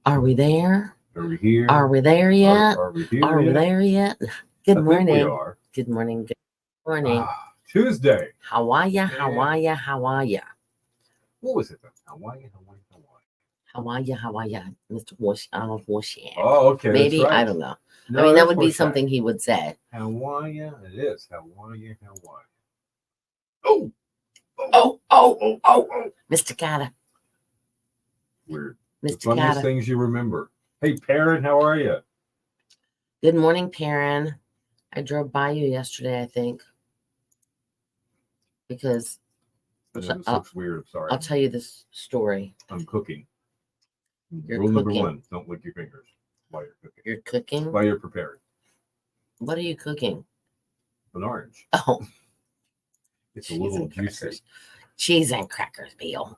Are we there? Are we here? Are we there yet? Are we here Are we yet? there yet? I Good think we morning. are. Good morning. Good morning. Tuesday. How are ya? How are ya? How are ya? What was it then? Hawaii. How are ya? How are ya? Mr. Arnold Warsham. Oh, okay. Maybe that's right. I don't know. No, I mean, that that's would be Horseshack. something he would say. Hawaii. It is. Hawaii. Oh, Mr. Carter. Weird. Mr. The funniest Carter. things you remember. Hey, Parrot, how are you? Good morning, Perrin. I drove by you yesterday, I think, because I know this looks weird. I'm sorry. I'll tell you this story. I'm cooking. You're Rule number cooking. 1: don't lick your fingers while you're cooking. You're cooking? While you're preparing. What are you cooking? An orange. Oh. It's a little juicy. Cheese and crackers, Bill.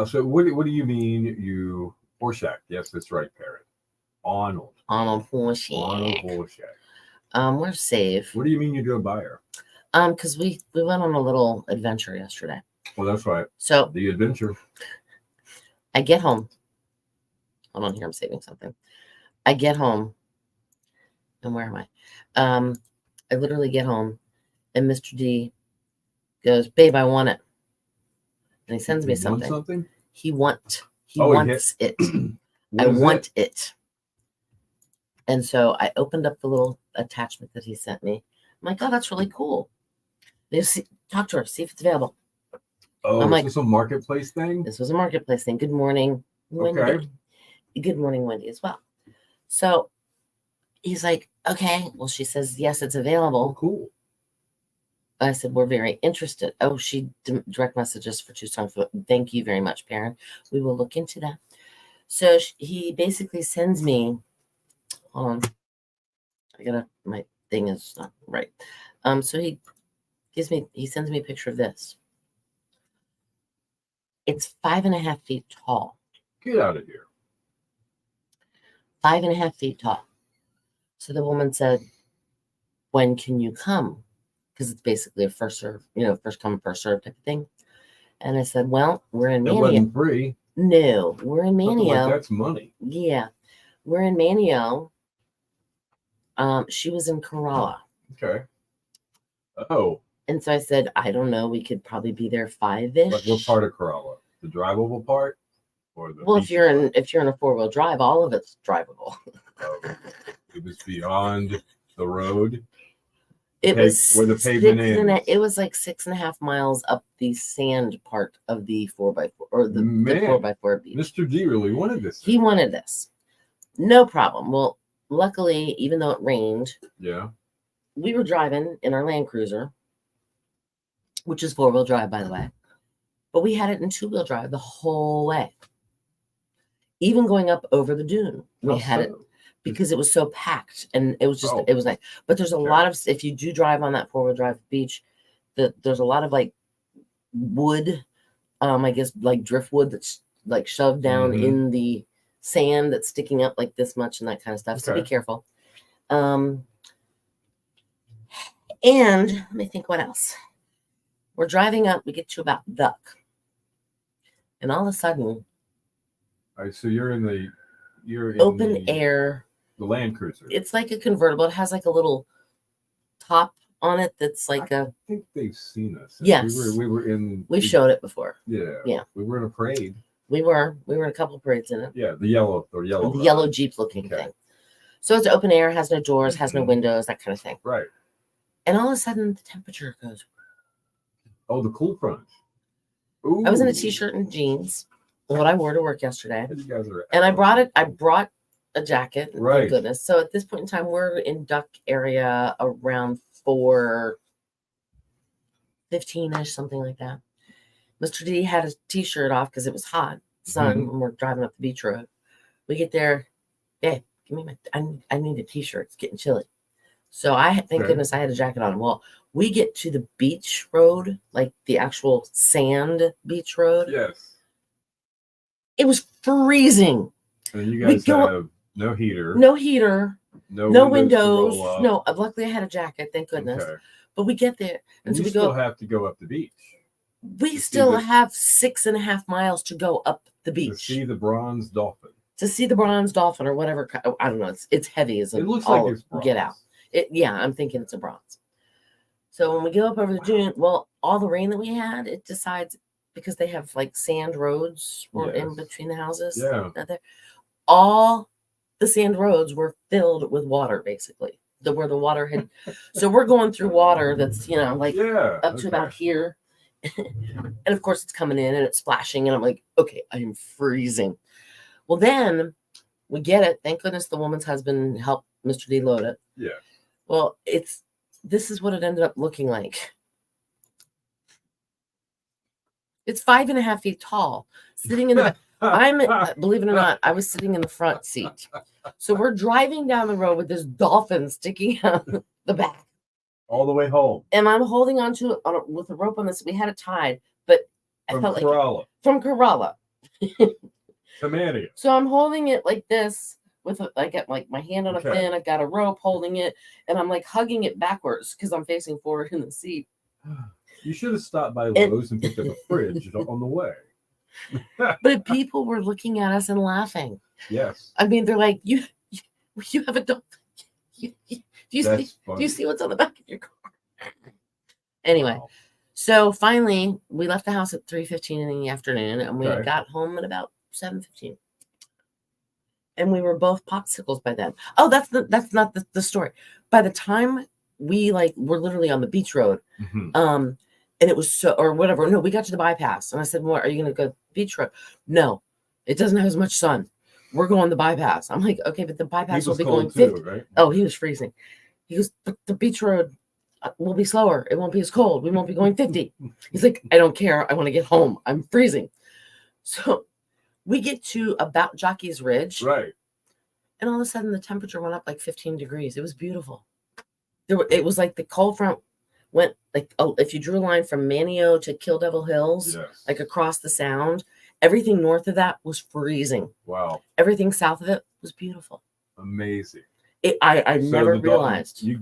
So what do you mean you Horseshack? Yes, that's right, Parrot. Arnold Warsham. Horseshack. We're safe. What do you mean you drove by her? Because we went on a little adventure yesterday. Well, that's right. So the adventure. I get home. Hold on here, I'm saving something. I get home. And where am I? I literally get home and Mr. D goes, "Babe, I want it." And he sends me something. He wants it. I want it. And so I opened up the little attachment that he sent me. I'm like, "Oh, that's really cool." Talk to her, see if it's available. Oh, I'm like, is this a marketplace thing? This was a marketplace thing. Good morning, Wendy. Okay. Good morning, Wendy, as well. So he's like, "Okay." Well, she says, "Yes, it's available." Oh, cool. I said, "We're very interested." Oh, she direct messages for 2 songs. Thank you very much, Perrin. We will look into that. So he basically sends me, hold on. My thing is not right. So he sends me a picture of this. It's 5.5 feet tall. Get out of here. 5.5 feet tall. So the woman said, "When can you come?" Because it's basically a first come, first serve type of thing. And I said, "Well, we're in Manio." It wasn't free. No, we're in Manio. Like that's money. Yeah, we're in Manio. She was in Corolla. Okay. Oh. And so I said, "I don't know. We could probably be there 5-ish." Like what part of Corolla? The drivable part, or the? Well, if you're in a 4-wheel drive, all of it's drivable. It was beyond the road. It was where the pavement is. It was like 6.5 miles up the sand part of the 4x4 or the 4x4 beach. Mr. D really wanted this. He wanted this. No problem. Well, luckily, even though it rained, we were driving in our Land Cruiser, which is 4-wheel drive, by the way, but we had it in 2-wheel drive the whole way. Even going up over the dune, we had it. Because it was so packed and it was just it was nice. But there's a lot of, if you do drive on that 4-wheel drive beach, there's a lot of like wood, I guess like driftwood that's like shoved down in the sand that's sticking up like this much and that kind of stuff. So be careful. And let me think what else. We're driving up, we get to about Duck. And all of a sudden, all right, so you're in open air. The Land Cruiser. It's like a convertible. It has like a little top on it that's like I think they've seen us. Yes. We were in. We've showed it before. Yeah. We were in a parade. We were in a couple of parades in it. Yeah, the yellow Jeep looking thing. So it's open air, has no doors, has no windows, that kind of thing. Right. And all of a sudden the temperature goes. Oh, the cool front. Ooh. I was in a t-shirt and jeans. What I wore to work yesterday. You guys are. And I brought a jacket, thank goodness. So at this point in time, we're in Duck area around 4:15ish, something like that. Mr. D had his t-shirt off because it was hot, sun, when we're driving up the beach road. We get there, give me I need a t-shirt. It's getting chilly. So thank goodness I had a jacket on. Well, we get to the beach road, like the actual sand beach road. Yes. It was freezing. And you guys have no heater. No heater. No windows. No, luckily I had a jacket, thank goodness. Okay. But we get there. And so we have to go up the beach. We still have 6.5 miles to go up the beach. To see the bronze dolphin. Or whatever. I don't know. It's heavy as it looks like it's bronze. Get out. I'm thinking it's a bronze. So when we go up over the dune, well, all the rain that we had, it decides, because they have like sand roads in between the houses. Yeah. All the sand roads were filled with water, basically. Where the water had. So we're going through water that's, up to about here. And of course it's coming in and it's splashing. And I'm like, okay, I am freezing. Well, then we get it. Thank goodness the woman's husband helped Mr. D load it. Yeah. Well, this is what it ended up looking like. It's 5.5 feet tall, sitting in the. Believe it or not, I was sitting in the front seat. So we're driving down the road with this dolphin sticking out the back. All the way home. And I'm holding on to it with a rope on this. We had it tied, but I felt Corolla. From Corolla. To Manio. So I'm holding it like this I got like my hand on a fin. I've got a rope holding it, and I'm like hugging it backwards because I'm facing forward in the seat. You should have stopped by Lowe's and picked up a fridge on the way. But people were looking at us and laughing. Yes. I mean, they're like, you have a dolphin. Do you see what's on the back of your car? Anyway, wow. So finally we left the house at 3:15 in the afternoon, and we got home at about 7:15. And we were both popsicles by then. Oh, that's not the story. By the time we were literally on the beach road, and it was or whatever. No, we got to the bypass, and I said, "What? Are you going to go beach road?" No, it doesn't have as much sun. We're going the bypass. I'm like, okay, but the bypass will be going 50. Right? Oh, he was freezing. He goes, the beach road will be slower. It won't be as cold. We won't be going 50. He's like, I don't care. I want to get home. I'm freezing. So we get to about Jockey's Ridge. Right. And all of a sudden the temperature went up like 15 degrees. It was beautiful. It was like the cold front went if you drew a line from Manio to Kill Devil Hills, like across the sound, everything north of that was freezing. Wow. Everything south of it was beautiful. Amazing. I never realized. You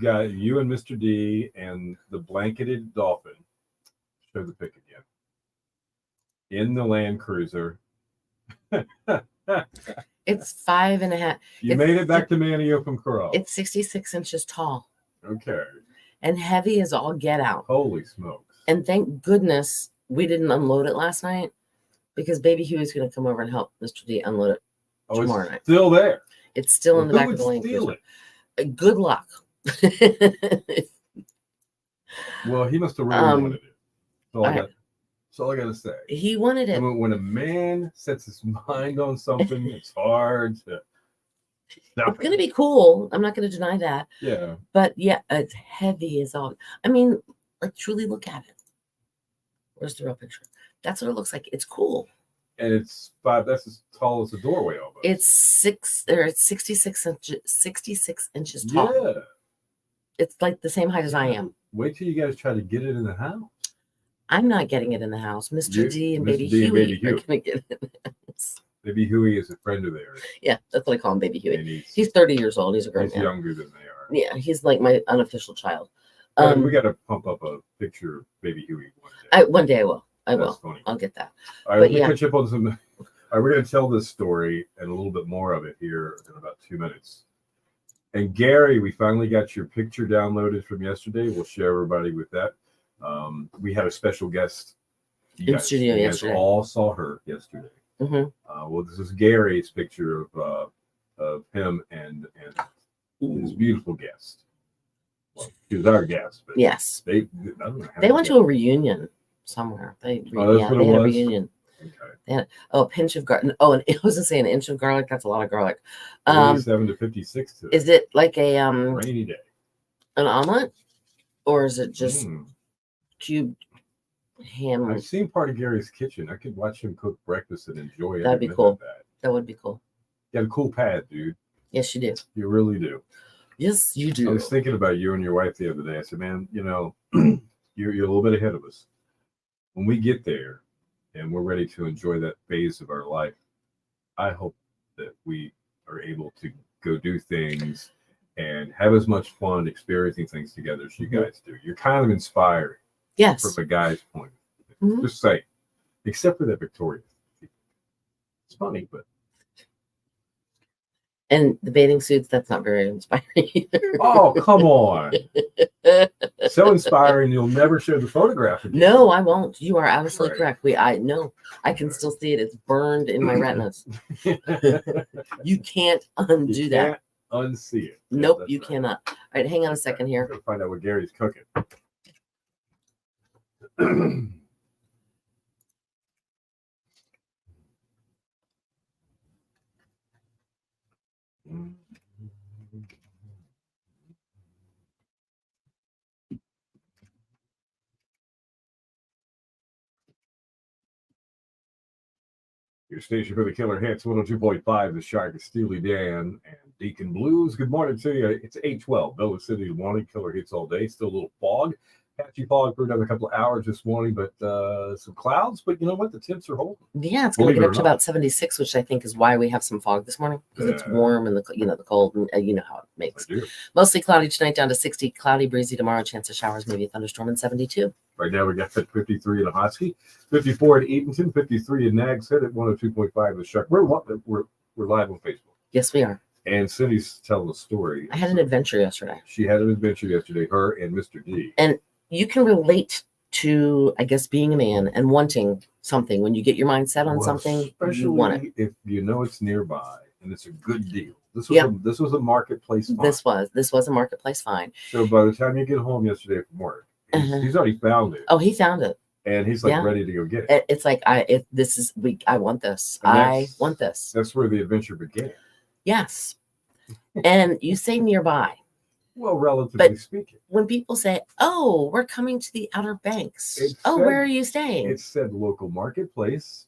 and Mr. D and the blanketed dolphin. Show the pic again. In the Land Cruiser. It's 5.5. You made it back to Manio from Corolla. It's 66 inches tall. Okay. And heavy as all get out. Holy smokes. And thank goodness we didn't unload it last night, because Baby Huey's going to come over and help Mr. D unload it tomorrow night. Still there. It's still in the back of the Land Cruiser. Good luck. Well, he must have really wanted it. That's all I got to say. He wanted it. When a man sets his mind on something, it's hard to. It's going to be cool. I'm not going to deny that. Yeah. But yeah, it's heavy as all. I mean, truly look at it. Where's the real picture? That's what it looks like. It's cool. And it's that's as tall as the doorway almost. It's 66 inches tall. Yeah. It's like the same height as I am. Wait till you guys try to get it in the house. I'm not getting it in the house. Mr. D and Baby Huey are going to get it in the house. Baby Huey is a friend of theirs. Yeah, that's what I call him, Baby Huey. He's 30 years old. He's a grown man. He's younger than they are. Yeah, he's like my unofficial child. We got to pump up a picture of Baby Huey one day. One day I will. That's funny. I'll get that. All right, let me catch up on some. All right, we're going to tell this story and a little bit more of it here in about 2 minutes. And Gary, we finally got your picture downloaded from yesterday. We'll share everybody with that. We had a special guest in studio yesterday. You guys all saw her yesterday. Mm-hmm. Well, this is Gary's picture of him and his beautiful guest. Well, she was our guest, but yes, they went to a reunion somewhere. They had a reunion. Okay. They had a pinch of garlic. Oh, and it was an inch of garlic. That's a lot of garlic. 47 to 56 today. Is it like a rainy day? An omelet, or is it just cubed ham? I've seen part of Gary's kitchen. I could watch him cook breakfast and enjoy it. That'd be cool. That would be cool. You got a cool pad, dude. Yes, you do. You really do. Yes, you do. I was thinking about you and your wife the other day. I said, man, you're a little bit ahead of us. When we get there and we're ready to enjoy that phase of our life, I hope that we are able to go do things and have as much fun experiencing things together as you guys do. You're kind of inspiring. Yes. From a guy's point. Just say, except for that Victoria. funny, but And the bathing suits, that's not very inspiring either. oh, come on. So inspiring, you'll never show the photograph again. No, I won't. You are absolutely Right. correct. I can still see it. It's burned in my retinas. You can't undo You that. can't unsee it. Nope, That's you right. cannot. All right, hang on a second here. Gotta find out what Gary's cooking. Your station for the Killer Hits, 102.5, The Shark is Steely Dan and Deacon Blues. Good morning to you. It's 8:12. Bella City morning. Killer Hits all day. Still a little fog. Patchy fog for another couple of hours this morning, but some clouds. But you know what? The temps are holding. Yeah, it's going to Believe get it up or to not. about 76, which I think is why we have some fog this morning, because it's Yeah. warm and the cold, and you know how it I makes. do. Mostly cloudy tonight, down to 60. Cloudy, breezy tomorrow. Chance of showers, maybe a thunderstorm, and 72. Right now, we got 53 in Ahoskie, 54 at Eatonton, 53 in Nags Head at 102.5 The Shark. We're live on Facebook. Yes, we are. And Cindy's telling a story. I had an adventure yesterday. She had an adventure yesterday, her and Mr. D. And you can relate to, I guess, being a man and wanting something. When you get your mind set on Well, something, you want it. especially if you know it's nearby and it's a good deal. This was Yep. this was a marketplace find. This was a marketplace find. So by the time you get home yesterday from work, he's already found it. Oh, he found it. And he's like Yeah. ready to go get it. It's like I want this. And I want this. That's where the adventure began. Yes. And you say nearby. Well, relatively speaking. When people say, "Oh, we're coming to the Outer Banks," It oh, said- where are you staying? It said local marketplace.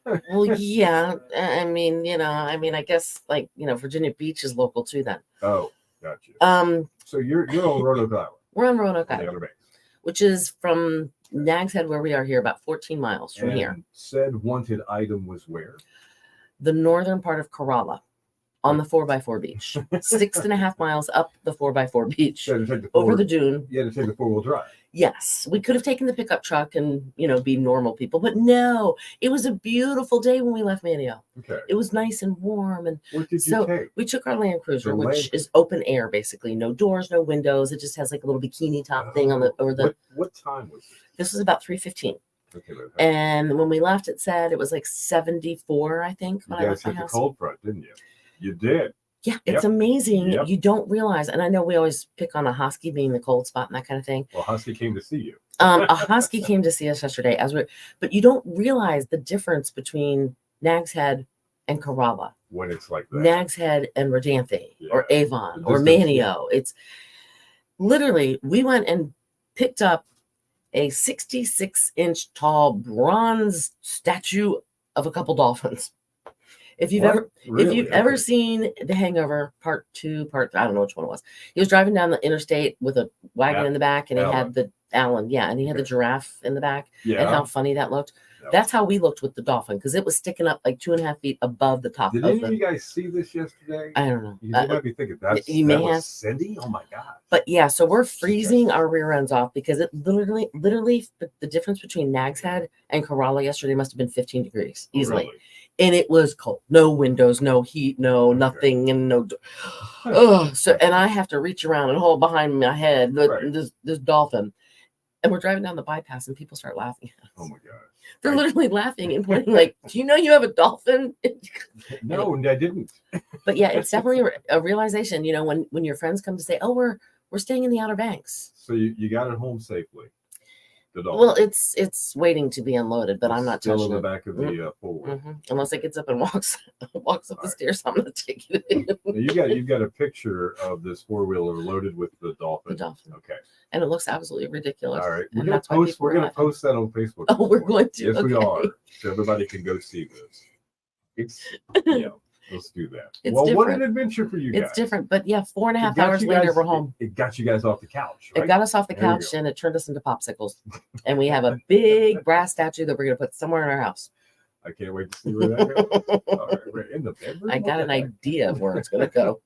Well, yeah. I mean, I guess Virginia Beach is local too. Then, Oh, gotcha. So you're on Roanoke Island. we're on Roanoke On the Island, Outer Banks. which is from Nags Head, where we are here, about 14 miles from here. And said wanted item was where? The northern part of Corolla, on the 4x4 beach, 6.5 miles up the 4x4 beach, You had to take the over the four- dune. You had to take the 4-wheel drive. Yes, we could have taken the pickup truck and be normal people, but no, it was a beautiful day when we left Manio. Okay. It was nice and warm, and What did you so take? we took our Land Cruiser, The which Land- is open air, basically, no doors, no windows. It just has like a little bikini top thing on the over the. What time was it? This was about 3:15, Okay, but and when we left, it said it was like 74, I think, you when I guys left my hit the house. cold front, didn't you? You did. Yeah, it's Yep. amazing. Yep. You don't realize, and I know we always pick on Ahoskie being the cold spot and that kind of thing. Well, Husky came to see you. Ahoskie came to see us yesterday, but you don't realize the difference between Nags Head and Corolla, When it's like that. Nags Head and Rodanthe, or Yeah. Avon, The or distance, Manio. It's literally, we went and picked up a 66-inch tall bronze statue of a couple dolphins. If you've What? ever Really? Okay. seen The Hangover Part 2, I don't know which one it was. He was driving down the interstate with a wagon Yeah. in the back, and he Alan. had the Alan, yeah, and he had the Okay. giraffe in the back, and Yeah. how funny that looked. Yeah. That's how we looked with the dolphin, because it was sticking up like 2.5 feet above the top Did of any of the. you guys see this yesterday? I don't know. You might be thinking that you may was have. Cindy. Oh my god! But yeah, so we're freezing our rear ends off because it literally, the difference between Nags Head and Corolla yesterday must have been 15 degrees easily. Really? And it was cold. No windows, no heat, no nothing, and no. Oh, so and I have to reach around and hold behind my head Right. this dolphin, and we're driving down the bypass, and people start laughing. Oh my god! They're literally laughing and pointing, like, "Do you know you have a dolphin?" No, I didn't. But yeah, it's definitely a realization. When your friends come to say, "Oh, we're staying in the Outer Banks." So you got it home safely. The dog. Well, it's waiting to be unloaded, but I'm not still touching in it. the back of the four-wheel. Unless it gets up and walks up the Right. stairs, I'm gonna take it in. Now you've got a picture of this 4-wheeler loaded with the dolphin. The dolphin. Okay. And it looks absolutely ridiculous. All right. And We're gonna that's why post. people We're are gonna laughing. post that on Facebook. Oh, we're going to? Yes, we Okay. are. So everybody can go see this. It's let's do that. It's Well, what an different. adventure for you guys. It's different, but yeah, 4.5 It got hours you later, guys- we're home. It got you guys off the couch, right? It got us off the There you couch go. and it turned us into popsicles. And we have a big brass statue that we're going to put somewhere in our house. I can't wait to see where that goes. All right, we're in the bedroom. I got What an the heck? idea of where it's going to go.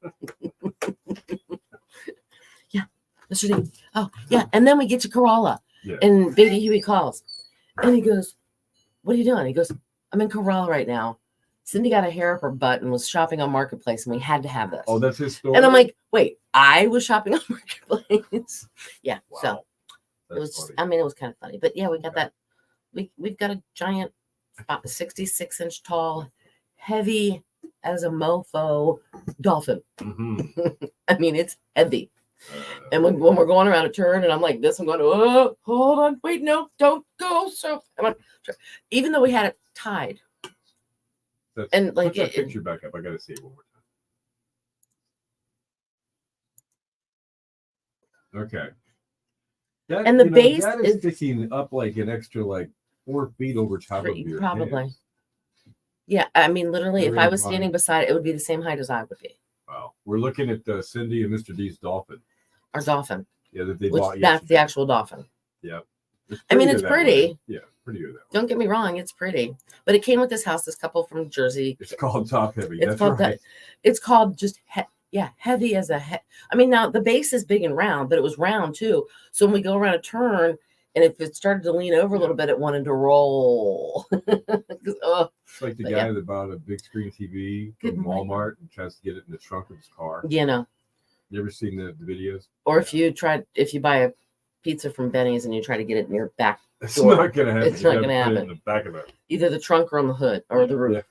Yeah, Mr. D. Oh, yeah. And then we get to Corolla. Yeah. And baby Huey calls. And he goes, "What are you doing?" He goes, "I'm in Corolla right now." Cindy got a hair up her butt and was shopping on Marketplace, and we had to have this. Oh, that's his story. And I'm like, wait, I was shopping on Marketplace. Yeah. Wow. So that's it was. funny. I mean, it was kind of funny, but yeah, we got that. We've got a giant, about 66-inch tall, heavy as a mofo dolphin. I mean, it's heavy. And when we're going around a turn, and I'm like this, I'm going, oh, hold on, wait, no, don't go. So, even though we had it tied, and like put that picture back up. I got to see it one more time. Okay. That, and the base that is sticking up like an extra 4 feet over top of your probably. head. Yeah, I mean, literally, if I was standing beside it, it would be the same height as I would be. Wow. We're looking at Cindy and Mr. D's dolphin. Our dolphin. Yeah, that they bought. That's the actual dolphin. Yeah. I mean, it's pretty. Yeah, pretty good. Don't get me wrong, it's pretty. But it came with this house, this couple from Jersey. It's called Top Heavy. It's called right. It's called just heavy as a head. I mean, now the base is big and round, but it was round too. So when we go around a turn, and if it started to lean over a little bit, it wanted to roll. It's like the guy that bought a big screen TV from Walmart and tries to get it in the trunk of his car. You ever seen the videos? Or if you buy a pizza from Benny's and you try to get it in your back it's door, not gonna happen. It's not gonna happen. In the back of it. Either the trunk or on the hood or the roof.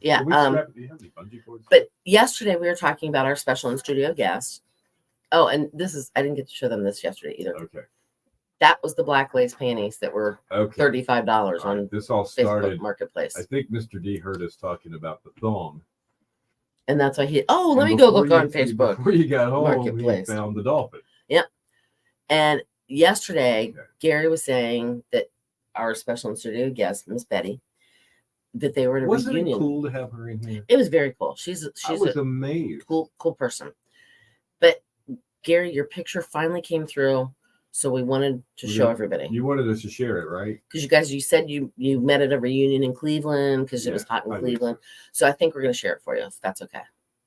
Yeah. Do you have any bungee cords? But yesterday we were talking about our special in studio guest. Oh, and I didn't get to show them this yesterday either. Okay. That was the black lace panties that were $35 on this all started Facebook Marketplace. I think Mr. D heard us talking about the thong. And that's why let me go look on Facebook. Before you got home, Marketplace. We found the dolphin. Yep. And yesterday, Gary was saying that our special in studio guest, Miss Betty, that they were at a reunion. Wasn't it cool to have her in here? It was very cool. She's amazed. Cool person. But Gary, your picture finally came through, so we wanted to show everybody. You wanted us to share it, right? Because you said you met at a reunion in Cleveland because it was hot in Cleveland. So I think we're going to share it for you if that's okay.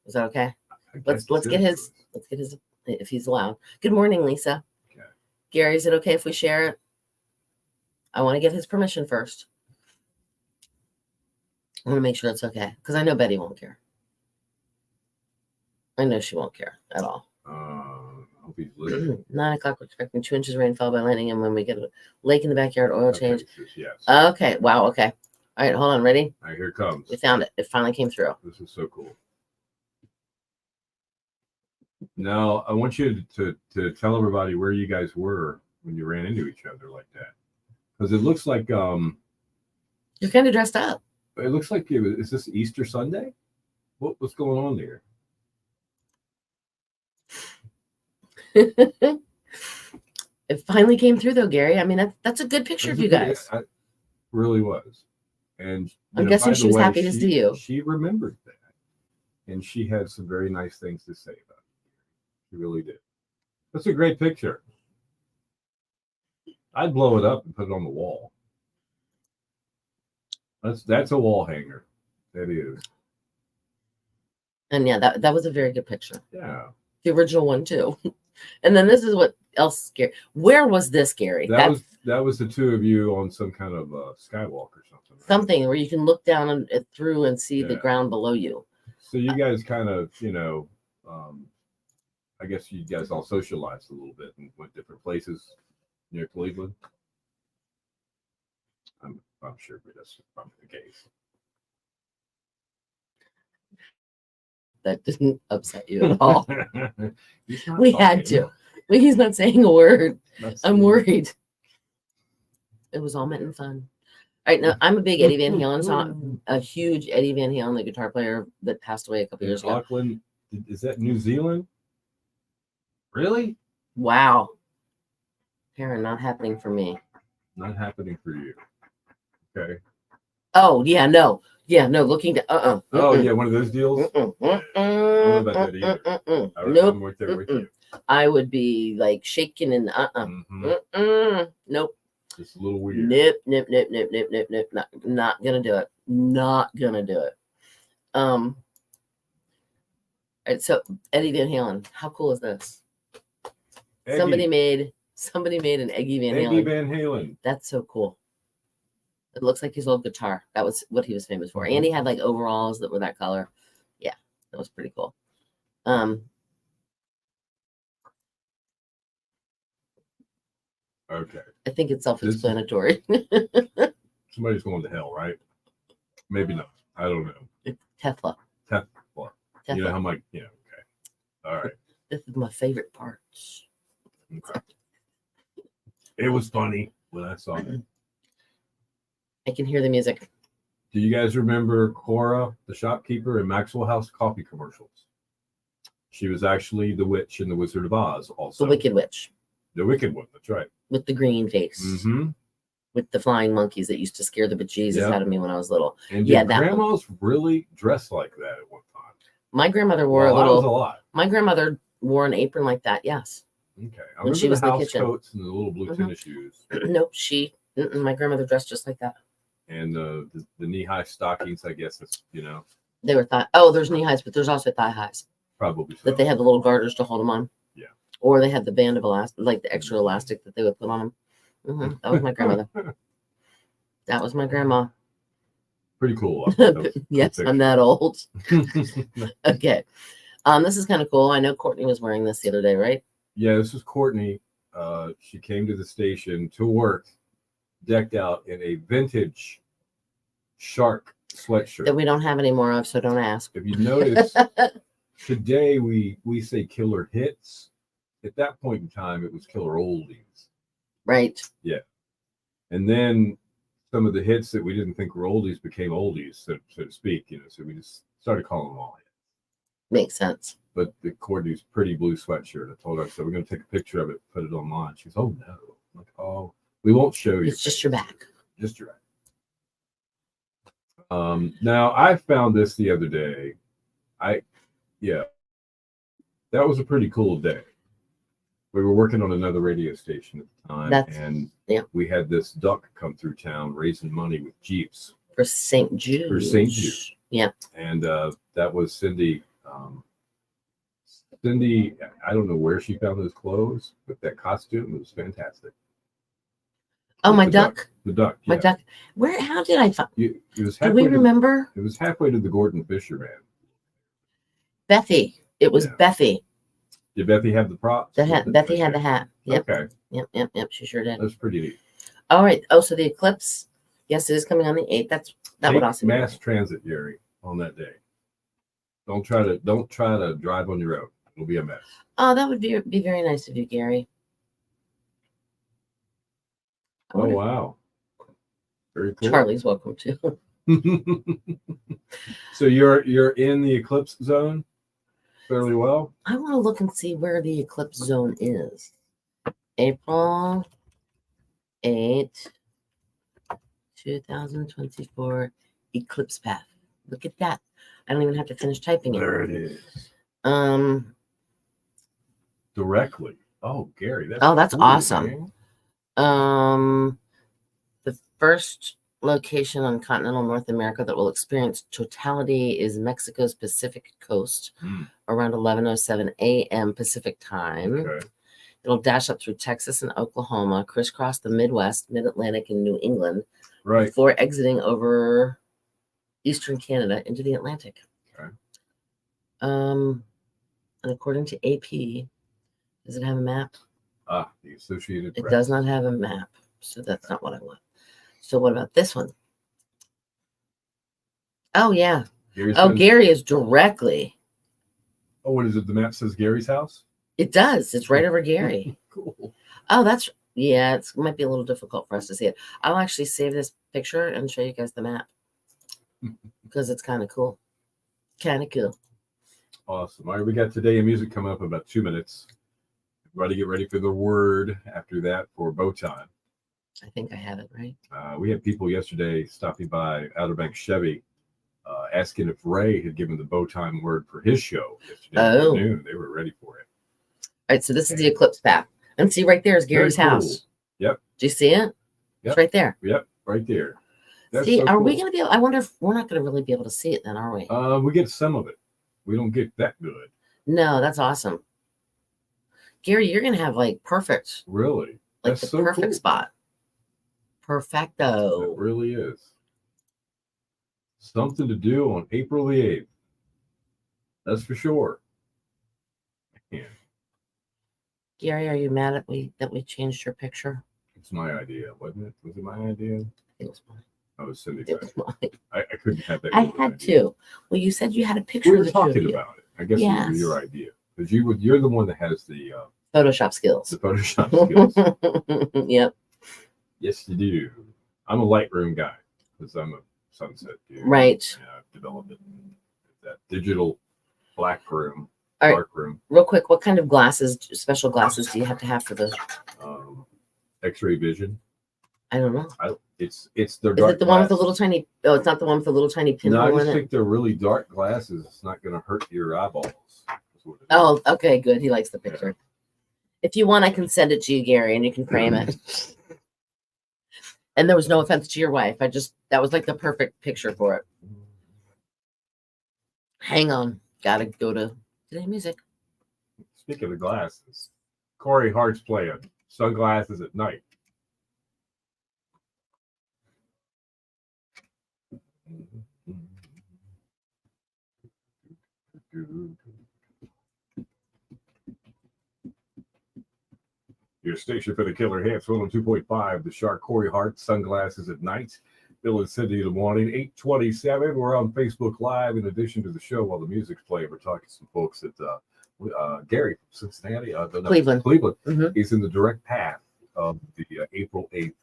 Is that okay? Let's get his if he's allowed. Good morning, Lisa. Okay. Gary, is it okay if we share it? I want to get his permission first. I want to make sure it's okay because I know Betty won't care. I know she won't care at all. I hope he's listening. 9 o'clock, we're expecting 2 inches of rainfall by lightning, and when we get a lake in the backyard, oil change. Yes. Okay. Wow. Okay. All right. Hold on. Ready? All right. Here it comes. We found it. It finally came through. This is so cool. Now, I want you to tell everybody where you guys were when you ran into each other like that, because it looks like you're kind of dressed up. It looks like is this Easter Sunday? What's going on there? It finally came through though, Gary. I mean, that's a good picture of you guys. It really was. And I'm guessing she was happy to see you. She remembered that. And she had some very nice things to say about it. She really did. That's a great picture. I'd blow it up and put it on the wall. That's a wall hanger. That is. And yeah, that was a very good picture. Yeah. The original one too. And then this is what else, Gary. Where was this, Gary? That was the two of you on some kind of skywalk or something. Right? Something where you can look down through and see the ground below you. So you guys kind of, I guess you guys all socialized a little bit and went different places near Cleveland. I'm sure that's probably the case. That didn't upset you at all. We talking. had to. He's not saying a word. I'm worried. It was all meant in fun. All right, now I'm a big Eddie Van Halen song, a huge Eddie Van Halen, the guitar player that passed away a couple years ago. Auckland, is that New Zealand? Really? Wow. Karen, not happening for me. Not happening for you. Okay. Oh yeah, no. Yeah, no, looking to Oh yeah, one of those deals. I don't know about that either. Nope. I'm right there with you. I would be like shaking and nope. It's a little weird. Nope. Not gonna do it. Not gonna do it. All right, so Eddie Van Halen, how cool is this? Somebody made an Eddie Van Halen. Eddie Van Halen. That's so cool. It looks like his old guitar. That was what he was famous for. And he had like overalls that were that color. Yeah, that was pretty cool. Okay. I think it's self-explanatory. Somebody's going to hell, right? Maybe not. I don't know. Tefla. You know how much? Yeah. Okay. All right. This is my favorite part. Okay. It was funny when I saw it. I can hear the music. Do you guys remember Cora, the shopkeeper in Maxwell House coffee commercials? She was actually the witch in The Wizard of Oz, also. The Wicked Witch. The Wicked one, that's right. With the green face. Mm-hmm. With the flying monkeys that used to scare the bejesus out of me when I was little. And did grandmas really dress like that at one time? My grandmother wore a lot. My grandmother wore an apron like that, yes. Okay. When she was in the kitchen. Coats and the little blue tennis shoes. Nope, my grandmother dressed just like that. And the knee-high stockings, I guess, They were there's knee highs, but there's also thigh highs. Probably so. That they had the little garters to hold them on. Yeah. Or they had the band of elastic, like the extra elastic that they would put on them. That was my grandmother. That was my grandma. Pretty cool. Yes, I'm that old. Okay. This is kind of cool. I know Courtney was wearing this the other day, right? Yeah, this is Courtney. She came to the station to work decked out in a vintage shark sweatshirt that we don't have any more of, so don't ask. If you notice, today we say killer hits. At that point in time, it was killer oldies. Right. Yeah. And then some of the hits that we didn't think were oldies became oldies, so to speak. So we just started calling them all hits. Makes sense. But the Courtney's pretty blue sweatshirt, I told her, so we're going to take a picture of it, put it online. She's, oh no. I'm like, oh, we won't show you. It's just your back. Just your back. Now I found this the other day. That was a pretty cool day. We were working on another radio station at the time, and we had this duck come through town raising money with Jeeps for St. Jude. For St. Jude. Yeah. And that was Cindy. Cindy, I don't know where she found those clothes, but that costume was fantastic. Oh, my duck. The duck. My duck. Where? How did I find? It was. Do we remember? It was halfway to the Gordon Fisher Band. Bethy. It was Bethy. Did Bethy have the props? Bethy had the hat. Yep. Okay. Yep. She sure did. That's pretty neat. All right. Oh, so the eclipse. Yes, it is coming on the 8th. That would also mass transit, Gary, on that day. Don't try to drive on your own. It'll be a mess. Oh, that would be very nice of you, Gary. Oh wow. Very cool. Charlie's welcome too. So you're in the eclipse zone fairly well? I want to look and see where the eclipse zone is. April 8, 2024 eclipse path. Look at that. I don't even have to finish typing it. There it is. Directly. Oh, Gary, that's cool, awesome. Man. The first location on continental North America that will experience totality is Mexico's Pacific coast around 11:07 a.m. Pacific time. Okay. It'll dash up through Texas and Oklahoma, crisscross the Midwest, Mid-Atlantic, and New England, right, before exiting over eastern Canada into the Atlantic. Okay. And according to AP, does it have a map? The Associated Press. It does not have a map, so that's not what I want. So what about this one? Oh, yeah. Gary is directly. Oh, what is it? The map says Gary's house? It does. It's right over Gary. Cool. Oh, it might be a little difficult for us to see it. I'll actually save this picture and show you guys the map because it's kind of cool. Kind of cool. Awesome. All right, we got Today in Music coming up in about 2 minutes. Everybody get ready for the word after that for Bow Time. I think I have it right. We had people yesterday stopping by Outer Banks Chevy asking if Ray had given the Bow Time word for his show yesterday afternoon. They were ready for it. All right, so this is the eclipse path. And see right there is Gary's house. Yep. Do you see it? Yep. It's right there. Yep, right there. That's see, are we going to be able, I wonder if we're not going to really be able to see it then, are we? We get some of it. We don't get that good. No, that's awesome. Gary, you're going to have like perfect. Really? Like that's the perfect spot. Perfecto. It really is. Something to do on April the 8th. That's for sure. Yeah. Gary, are you mad at that we changed your picture? It's my idea, wasn't it? Was it my idea? It was mine. I was Cindy's It was idea. mine. I couldn't have that. I had to. Well, you said you had a picture. We were of the two of talking you. about it. I guess it Yes. was your idea because you're the one that has the Photoshop skills. The Photoshop skills. Yep. Yes, you do. I'm a Lightroom guy because I'm a Sunset dude. Right. Yeah, I've developed it. That digital black room, All right. dark room. Real quick, what kind of glasses, special glasses, do you have to have for the? X-ray vision. I don't know. It's the Is dark. it the one with the little tiny? Oh, it's not the one with the little tiny pinhole No, I in just it. think they're really dark glasses. It's not going to hurt your eyeballs. Oh, okay, good. He likes the picture. Yeah. If you want, I can send it to you, Gary, and you can frame it. And there was no offense to your wife. That was like the perfect picture for it. Hang on. Gotta go to Today Music. Speaking of glasses, Corey Hart's playing Sunglasses at Night. Your station for the killer hits, 102.5, The Shark, Corey Hart, Sunglasses at Night. Bill and Cindy in the morning, 8:27. We're on Facebook Live in addition to the show while the music's playing. We're talking to some folks at Gary from Cincinnati. Cleveland. Mm-hmm. He's in the direct path of the April 8th.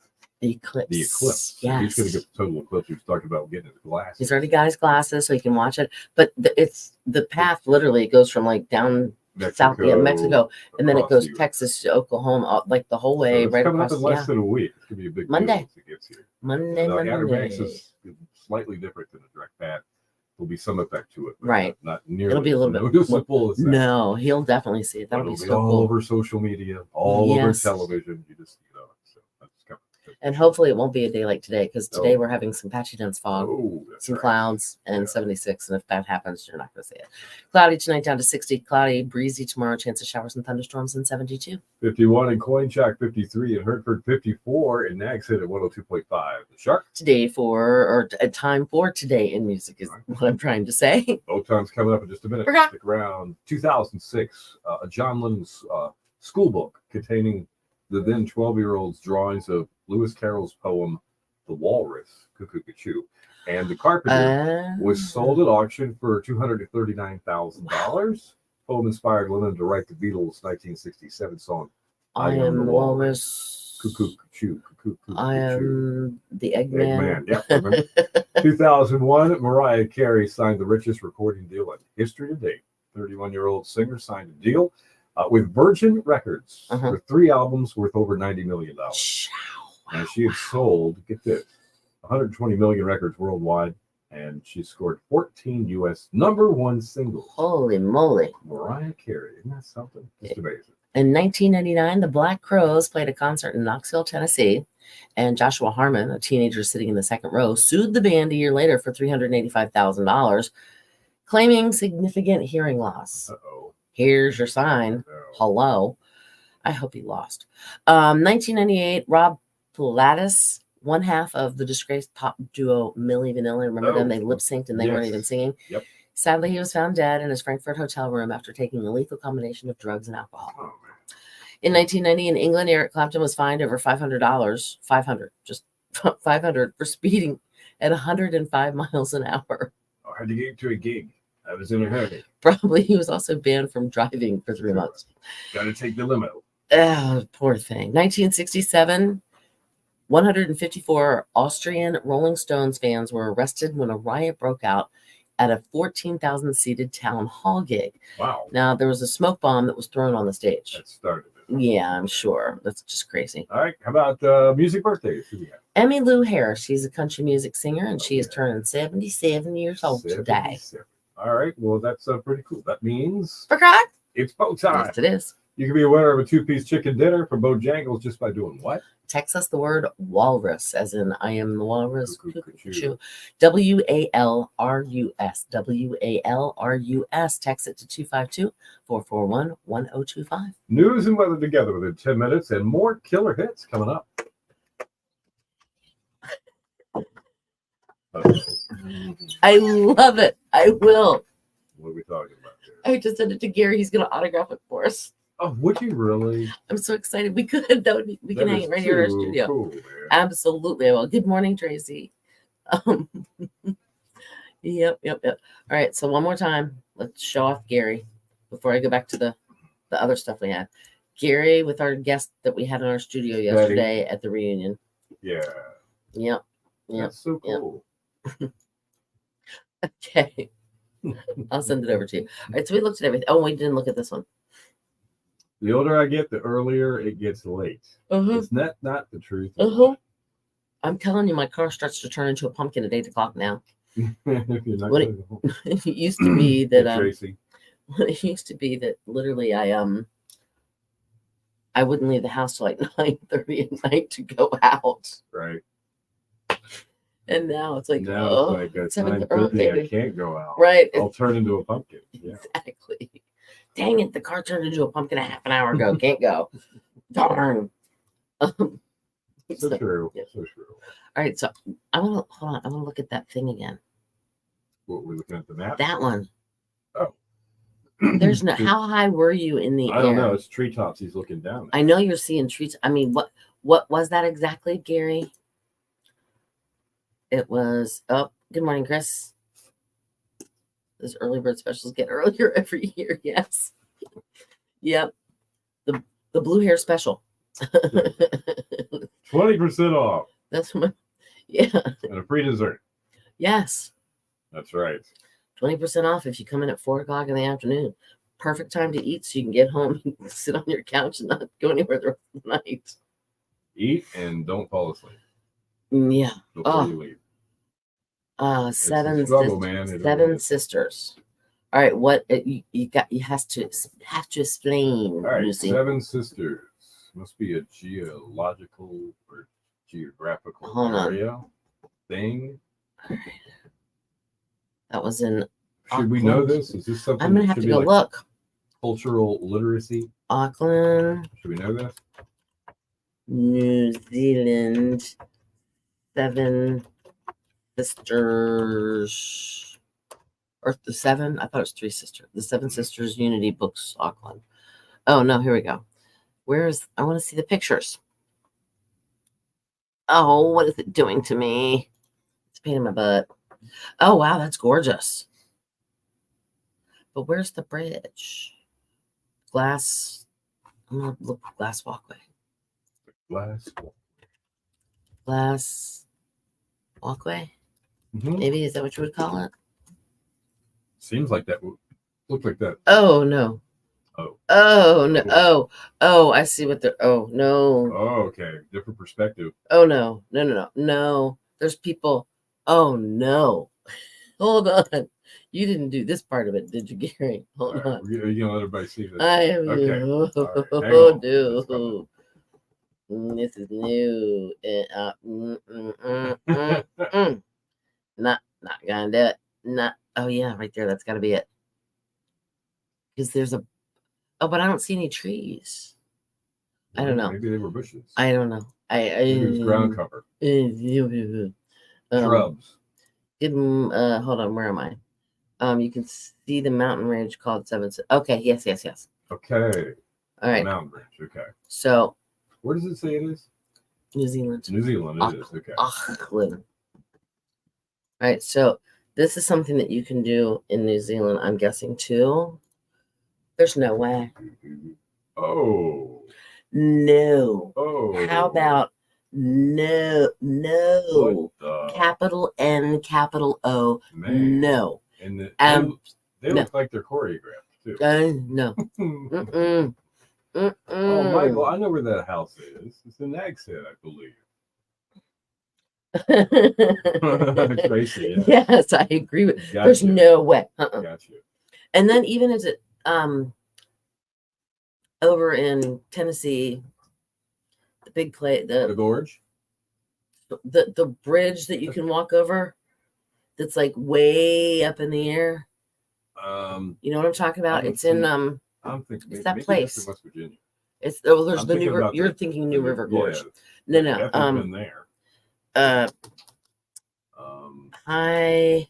Eclipse. The eclipse. Yes. So he's going to get the total eclipse. He was talking about getting his glasses. He's already got his glasses so he can watch it. But it's the path literally goes from like down south, Mexico, and then it goes Texas to Oklahoma, like the whole way, so right coming across. Up in less than a week. It's going to be a big Monday. deal once it gets here. Monday. Outer Banks is slightly different than a direct path. There'll be some effect to it, right? Not nearly. It'll be a little bit noticeable. No, he'll definitely see it. That'll be so all cool. over social media, all over television. You just, so that's coming. And hopefully it won't be a day like today, because today we're having some patchy dense fog, some clouds, and 76. And if that happens, you're not going to see it. Cloudy tonight down to 60, cloudy, breezy tomorrow, chance of showers and thunderstorms, and 72. 51 in Coinchock, 53 in Hertford, 54 in Nags Head at 102.5. The Shark. Time for Today in Music is what I'm trying to say. Both times coming up in just a minute. Stick around. 2006, a John Lennon's school book containing the then 12-year-old's drawings of Lewis Carroll's poem, The Walrus, Cuckoo Cuckoo, and The Carpenter was sold at auction for $239,000. Poem inspired Lennon to write the Beatles' 1967 song, I Am the Walrus. Cuckoo Cuckoo. I am the Eggman. Yep. 2001, Mariah Carey signed the richest recording deal in history to date. 31-year-old singer signed a deal with Virgin Records for 3 albums worth over $90 million. And she had sold, get this, 120 million records worldwide, and she scored 14 U.S. #1 singles. Holy moly. Mariah Carey, isn't that something? Just amazing. In 1999, the Black Crowes played a concert in Knoxville, Tennessee, and Joshua Harmon, a teenager sitting in the second row, sued the band a year later for $385,000, claiming significant hearing loss. Uh-oh. Here's your sign. Hello. I hope he lost. 1998, Rob Pilatus, one half of the disgraced pop duo Milli Vanilli. Remember them? They lip synced and they weren't even singing. Yep. Sadly, he was found dead in his Frankfurt hotel room after taking a lethal combination of drugs and alcohol. Oh, in 1990, in England, Eric Clapton was fined over $500 for speeding at 105 miles an hour. I had to get to a gig. I was in a hurry. Probably he was also banned from driving for 3 months. Got to take the limo. Oh, poor thing. 1967, 154 Austrian Rolling Stones fans were arrested when a riot broke out at a 14,000-seated town hall gig. Wow. Now, there was a smoke bomb that was thrown on the stage. That started it. Yeah, I'm sure. That's just crazy. All right. How about music birthdays? Who do we have? Emmy Lou Harris. She's a country music singer, and she is turning 77 years old today. All right. Well, that's pretty cool. That means it's bow time. Yes, it is. You can be a winner of a 2-piece chicken dinner from Bojangles just by doing what? Text us the word walrus, as in I am the walrus. Cuckoo. WALRUS. WALRUS. Text it to 252-441-1025. News and weather together within 10 minutes and more killer hits coming up. I love it. I will. What are we talking about here? I just sent it to Gary. He's gonna autograph it for us. Oh, would you really? I'm so excited. We could. That would be. We can hang it right here in our studio. Cool, man. Absolutely. I will. Good morning, Tracy. Yep. All right. So one more time, let's show off Gary before I go back to the other stuff we had. Gary with our guest that we had in our studio yesterday at the reunion. Yeah. Yep. That's so cool. Yep. Okay. I'll send it over to you. All right. So we looked at everything. Oh, we didn't look at this one. The older I get, the earlier it gets late. It's not the truth. I'm telling you, my car starts to turn into a pumpkin at 8 o'clock now. It used to be that Tracy. It used to be that literally I wouldn't leave the house till like 9:30 at night to go out. Right. And now it's like, it's like at 9:30 I can't go out. Right. I'll turn into a pumpkin. Yeah. Exactly. Dang it, the car turned into a pumpkin a half an hour ago. Can't go. Darn. So true. Yeah. So true. All right, so I want to hold on. I want to look at that thing again. What, we're looking at the map? That one. Oh. There's no. How high were you in the air? I don't know. It's treetops. He's looking down. I know you're seeing trees. I mean, what was that exactly, Gary? It was. Oh, good morning, Chris. Those early bird specials get earlier every year. Yes. Yep. The blue hair special. 20% off. That's what. Yeah. And a free dessert. Yes. That's right. 20% off if you come in at 4 o'clock in the afternoon. Perfect time to eat so you can get home and sit on your couch and not go anywhere the rest of the night. Eat and don't fall asleep. Yeah. Before you leave. Seven struggle, man. Seven sisters. All right, what you have to explain. All right, Lucy. Seven Sisters must be a geological or geographical area thing. All right. That was in. Should we know this? Is this something? I'm gonna have to go look. Cultural literacy. Auckland. Should we know this? New Zealand. Seven Sisters. Or the seven? I thought it was three sisters. The Seven Sisters Unity Books, Auckland. Oh no, here we go. I want to see the pictures. Oh, what is it doing to me? It's a pain in my butt. Oh wow, that's gorgeous. But where's the bridge? Glass. I'm gonna look for glass walkway. Glass walkway. Mm-hmm. Maybe is that what you would call it? Seems like that would look like that. Oh no. Oh no. Cool. Oh, I see what they're. Oh no. Oh, okay. Different perspective. Oh no. No. There's people. Oh no. Hold on. You didn't do this part of it, did you, Gary? Hold on. Are you gonna let everybody see this? I am. Okay. Oh, dude. This is new. Not gonna do it. Not. Oh yeah, right there. That's gotta be it. Because there's a. Oh, but I don't see any trees. I don't know. Maybe they were bushes. I don't know. Maybe it was ground cover. Shrubs. Hold on. Where am I? You can see the mountain range called Seven. Okay. Yes. Okay. All right. Mountain range. Okay. So. Where does it say it is? New Zealand. New Zealand. It is. Okay. Auckland. All right. So this is something that you can do in New Zealand. I'm guessing too. There's no way. Oh. No. Oh. How about no? Capital N, capital O. Man. No. And they look like they're choreographed too. No. Oh, Michael, I know where that house is. It's in Nags Head, I believe. Tracy, yeah. Yes, I agree with. Gotcha. There's no way. Gotcha. And then even as it over in Tennessee, the big the gorge, the bridge that you can walk over, that's like way up in the air. You know what I'm talking about? It's in I'm thinking it's that place. West Virginia. It's there's the new. You're thinking New River Gorge. Yeah, No. been there. high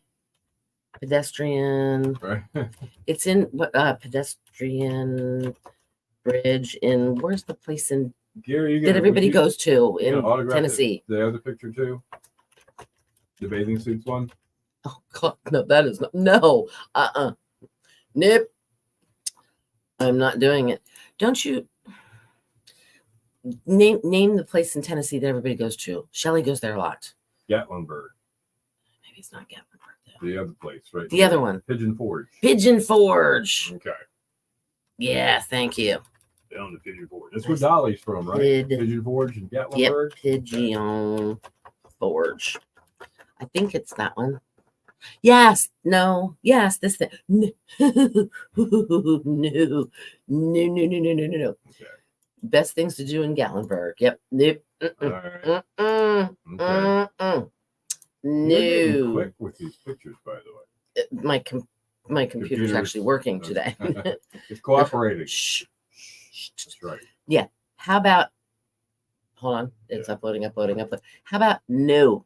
pedestrian. Right. It's in what pedestrian bridge in where's the place in Gary, that everybody goes to you in gonna autograph Tennessee? The other picture too. The bathing suits one. Oh God, no, that is not no. Nope. I'm not doing it. Don't you name the place in Tennessee that everybody goes to? Shelley goes there a lot. Gatlinburg. Maybe it's not Gatlinburg. The other place, right? The other one. Pigeon Forge. Pigeon Forge. Okay. Yeah, thank you. Down to Pigeon Forge. That's where Dolly's from, right? Pigeon Forge and Gatlinburg. Yep, Pigeon Forge. I think it's that one. Yes, no, yes, this thing. No, no, no, no, no, no, no, no. Okay. Best things to do in Gatlinburg. Yep. Nope. All right. Okay. You're getting No. quick with these pictures, by the way. My computer's actually working today. It's cooperating. Shh. That's right. Yeah. How about? Hold on. It's uploading. How about no?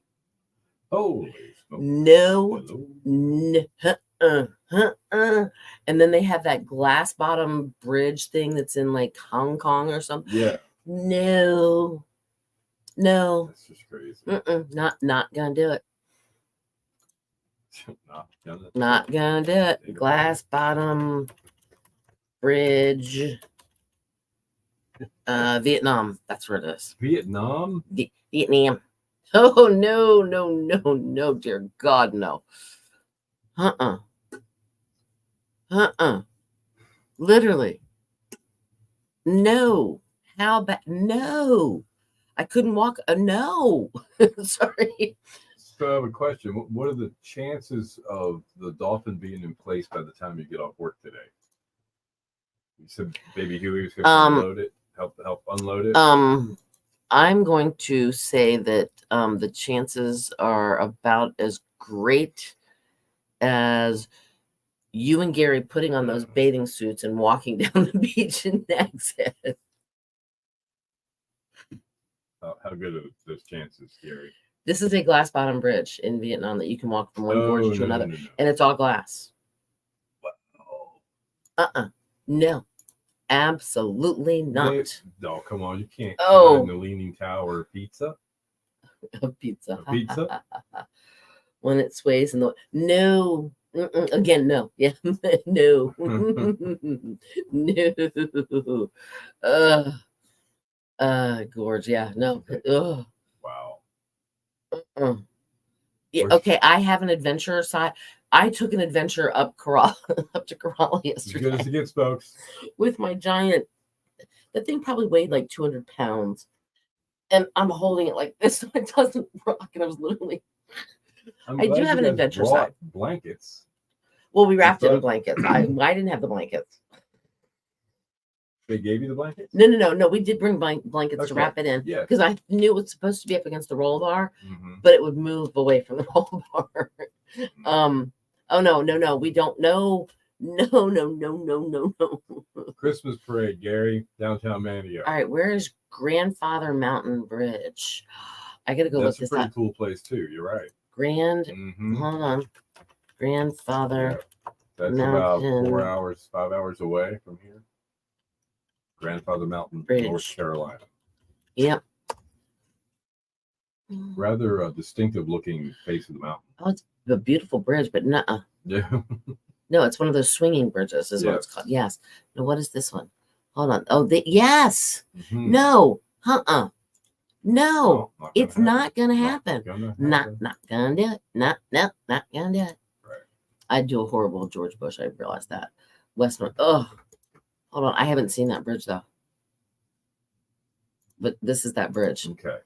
Holy smoke. No. Hello. And then they have that glass bottom bridge thing that's in like Hong Kong or something. Yeah. No. That's just crazy. Not gonna do it. Not Not gonna do it. Glass bottom bridge. Vietnam. That's where it is. Vietnam? Vietnam. Oh no, dear God, no. Literally. No. How about no? I couldn't walk. No. Sorry. So I have a question. What are the chances of the Dolphin being in place by the time you get off work today? You said Baby Huey was going to unload it, help unload it. I'm going to say that the chances are about as great as you and Gary putting on those bathing suits and walking down the beach in Nags Head. How good are those chances, Gary? This is a glass bottom bridge in Vietnam that you can walk from one gorge to another, no. and it's all glass. Wow. No, absolutely not. No, come on, you can't. Oh, in the Leaning Tower pizza. A pizza. A pizza. When it sways in the no. Again, no. Yeah, no. No. Gorge. Yeah, no. Ugh. Wow. Yeah, okay, I have an adventure side. I took an adventure up to Corolla yesterday. As good as it gets, folks. With my giant. That thing probably weighed like 200 pounds, and I'm holding it like this so it doesn't rock. And I was literally. I do have an adventure side. Blankets. Well, we wrapped it in blankets. I didn't have the blankets. They gave you the blankets? No. We did bring blankets to wrap it in. Yeah. Because I knew it was supposed to be up against the roll bar, but it would move away from the roll bar. Oh no. We don't know. No. Christmas parade, Gary, downtown Manio. All right, where is Grandfather Mountain Bridge? I gotta go look this up. That's a pretty cool place too. You're right. Hold on. Grandfather. Yeah. That's Mountain. about 5 hours away from here. Grandfather Mountain, Bridge. North Carolina. Yep. Rather a distinctive looking face of the mountain. Oh, it's a beautiful bridge, but nuh-uh. Yeah. No, it's one of those swinging bridges, is what it's called. Yes. Now, what is this one? Hold on. Oh, yes. No. No. It's not gonna happen. Not gonna do it. Not gonna do it. Right. I'd do a horrible George Bush. I realized that. Westmont. Oh, hold on. I haven't seen that bridge though. But this is that bridge. Okay.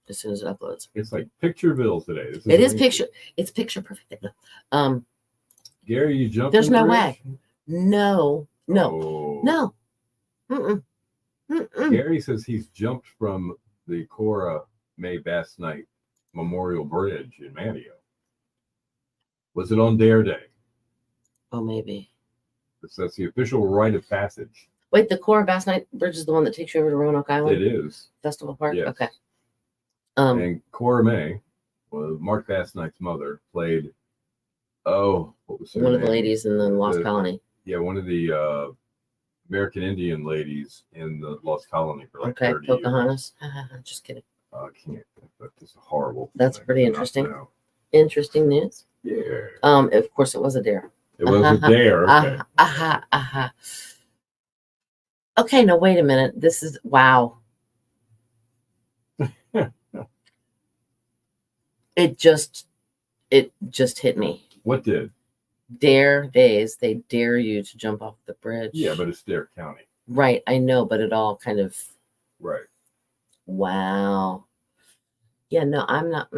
As soon as it uploads. It's like Pictureville today. It's picture perfect. Gary, you jumped. There's no bridge? way. No. Gary says he's jumped from the Cora May Bass Night Memorial Bridge in Manio. Was it on Dare Day? Oh, maybe. That's the official rite of passage. Wait, the Cora Bass Night Bridge is the one that takes you over to Roanoke Island? It is. Festival Park? Yes. Okay. And Cora May Well, Mark Bass Knight's mother played. Oh, what was her One of name? the ladies in the Lost Colony. Yeah, one of the American Indian ladies in the Lost Colony for like 30 Pocahontas. Just kidding. I can't. That's horrible. That's pretty interesting. Know. Interesting news. Yeah. Of course, it was a dare. It was a dare. Okay. Okay, no, wait a minute. This is wow. It just hit me. What did? Dare days. They dare you to jump off the bridge. Yeah, but it's Dare County. Right, I know, but it all kind of. Right. Wow. Yeah, no, I'm not.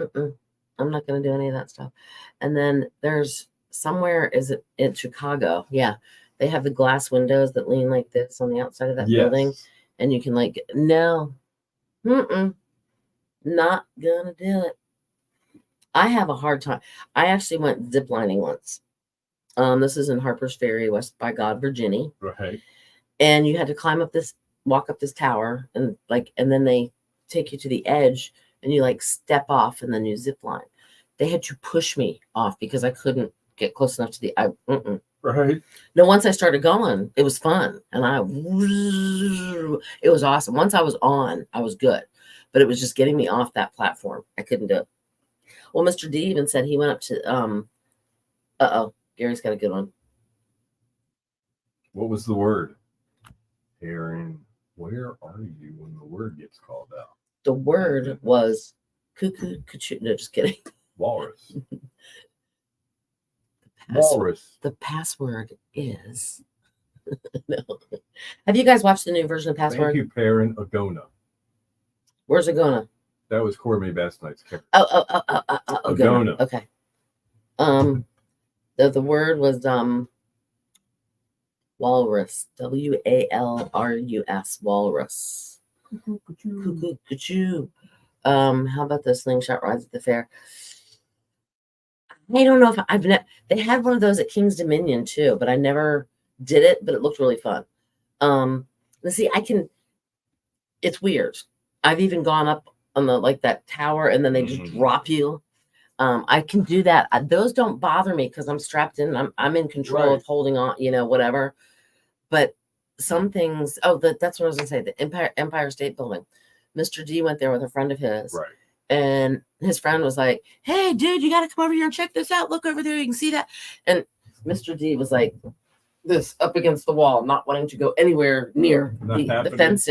I'm not going to do any of that stuff. And then there's somewhere, is it in Chicago? Yeah, they have the glass windows that lean like this on the outside of that building, and you can like not gonna do it. I have a hard time. I actually went ziplining once. This is in Harper's Ferry, West by God, Virginia. Right. And you had to walk up this tower, and then they take you to the edge, and you like step off, and then you zip line. They had to push me off because I couldn't get close enough to the. Right. No, once I started going, it was fun, and it was awesome. Once I was on, I was good, but it was just getting me off that platform. I couldn't do it. Well, Mr. D even said he went up to. Gary's got a good one. What was the word? Aaron, where are you when the word gets called out? The word was cuckoo, cuckoo. No, just kidding. Walrus. Walrus. The password is. No. Have you guys watched the new version of Password? Thank you, Perrin Agona. Where's Agona? That was Corey Bass Knight's character. Agona. Okay. The word was walrus. WALRUS. Walrus. Cuckoo. How about the slingshot rides at the fair? I don't know if they had one of those at King's Dominion too, but I never did it, but it looked really fun. Let's see, it's weird. I've even gone up on that tower, and then they just drop you. I can do that. Those don't bother me because I'm strapped in. I'm in control of holding on, whatever. But some things. Oh, that's what I was gonna say. The Empire State Building. Mr. D went there with a friend of his. Right. And his friend was like, "Hey, dude, you got to come over here and check this out. Look over there. You can see that." And Mr. D was like this up against the wall, not wanting to go anywhere near the fence.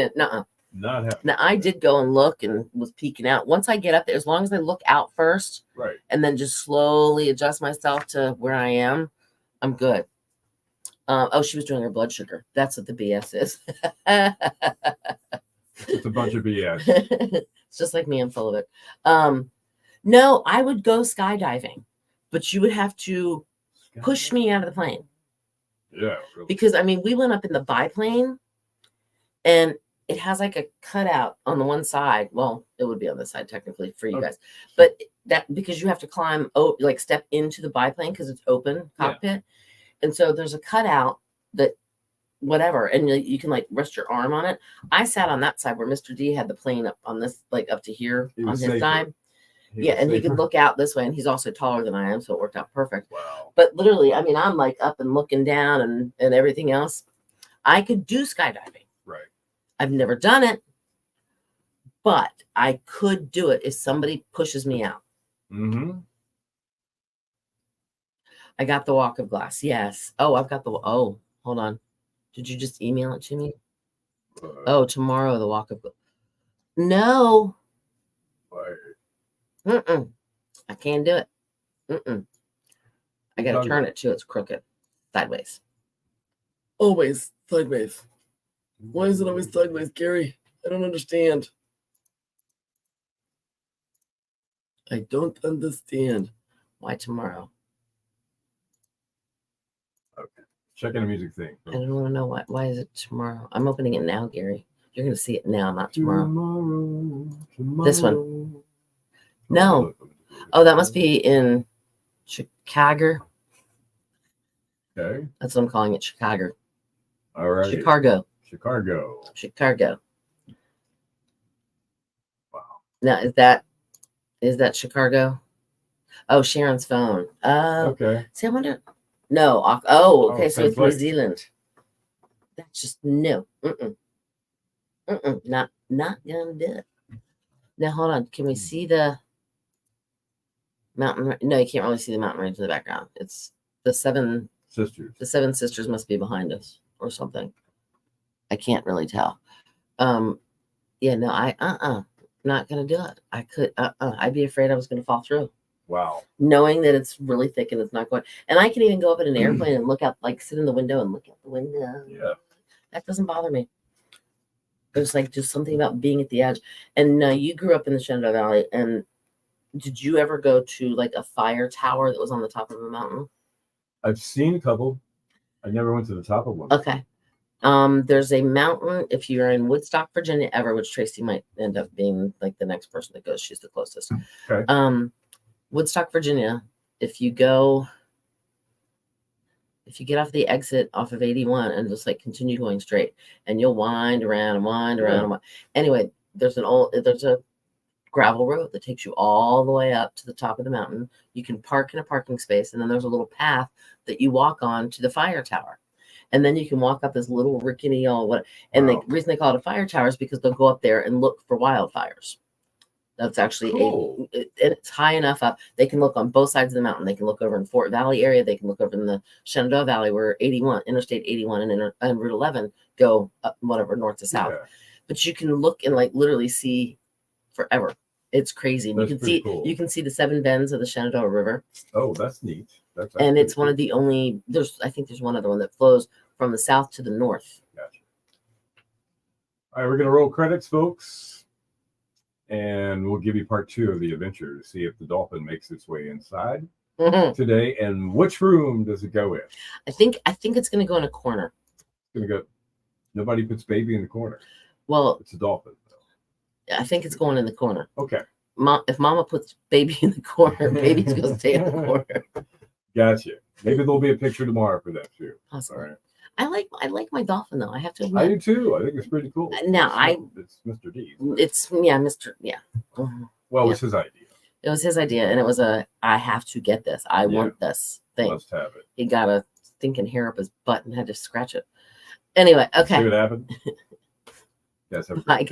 Not happening. Now, I did go and look and was peeking out. Once I get up there, as long as I look out first, right, and then just slowly adjust myself to where I am, I'm good. She was doing her blood sugar. That's what the BS is. It's a bunch of BS. It's just like me. I'm full of it. No, I would go skydiving, but you would have to push me out of the plane. Yeah. Really. Because, we went up in the biplane, and it has like a cutout on the one side. Well, it would be on the side technically for you guys. But because you have to climb, step into the biplane because it's open cockpit. Yeah. And so there's a cutout that whatever, and you can rest your arm on it. I sat on that side where Mr. D had the plane up on this, up to here on his side. And he could look out this way, and he's also taller than I am, so it worked out perfect. Wow. But literally, I'm up and looking down and everything else. I could do skydiving. Right. I've never done it, but I could do it if somebody pushes me out. Mm-hmm. I got the walk of glass. Yes. Oh, I've got hold on. Did you just email it to me? Tomorrow, the walk of glass. No. I can't do it. I got to turn it too. It's crooked. Sideways. Always sideways. Why is it always sideways, Gary? I don't understand. I don't understand. Why tomorrow? Okay. Checking the music thing. I don't want to know why. Why is it tomorrow? I'm opening it now, Gary. You're going to see it now, not tomorrow. Tomorrow. This one. No. Oh, that must be in Chicago. Okay. That's what I'm calling it, Chicago. All right. Chicago. Wow. Now, is that Chicago? Oh, Sharon's phone. Okay. See, I wonder. No. Oh, okay. So same it's New place. Zealand. That's just no. Not gonna do it. Now hold on. Can we see the mountain? No, you can't really see the mountain range in the background. It's the seven sisters. The seven sisters must be behind us or something. I can't really tell. Yeah, no, not gonna do it. I could I'd be afraid I was gonna fall through. Wow. Knowing that it's really thick and it's not going. And I can even go up in an airplane and look out, like sit in the window and look out the window. Yeah. That doesn't bother me. There's like just something about being at the edge. And you grew up in the Shenandoah Valley, and did you ever go to like a fire tower that was on the top of a mountain? I've seen a couple. I never went to the top of one. Okay. There's a mountain if you're in Woodstock, Virginia, ever, which Tracy might end up being like the next person that goes. She's the closest. Okay. Woodstock, Virginia. If you get off the exit off of 81 and just like continue going straight, and you'll wind around and wind around. And wind. Anyway, there's a gravel road that takes you all the way up to the top of the mountain. You can park in a parking space, and then there's a little path that you walk on to the fire tower. And then you can walk up this little rickety and the reason they call it a fire tower is because they'll go up there and look for wildfires. That's actually cool. And it's high enough up. They can look on both sides of the mountain. They can look over in Fort Valley area. They can look over in the Shenandoah Valley where Interstate 81 and Route 11 go up, whatever, north to south. Yeah. But you can look and like literally see forever. It's crazy. And you can see the 7 bends of the Shenandoah River. Oh, that's neat. And it's one of the only, I think there's one other one that flows from the south to the north. Gotcha. All right, we're going to roll credits, folks. And we'll give you part 2 of the adventure to see if the dolphin makes its way inside today. And which room does it go in? I think it's going to go in a corner. It's going to go, nobody puts baby in the corner. Well, it's a dolphin. I think it's going in the corner. Okay. If Mama puts baby in the corner, baby's going to stay in the corner. Gotcha. Maybe there'll be a picture tomorrow for that too. Awesome. All right. I like my dolphin though. I have to admit. I do too. I think it's pretty cool. Now it's Mr. D. It's Mr. Yeah. Well, it was his idea. It was his idea, and it was I have to get this. I want this thing. Must have it. He got a stinking hair up his butt and had to scratch it. Anyway, okay. See what happened? Yes. Bye.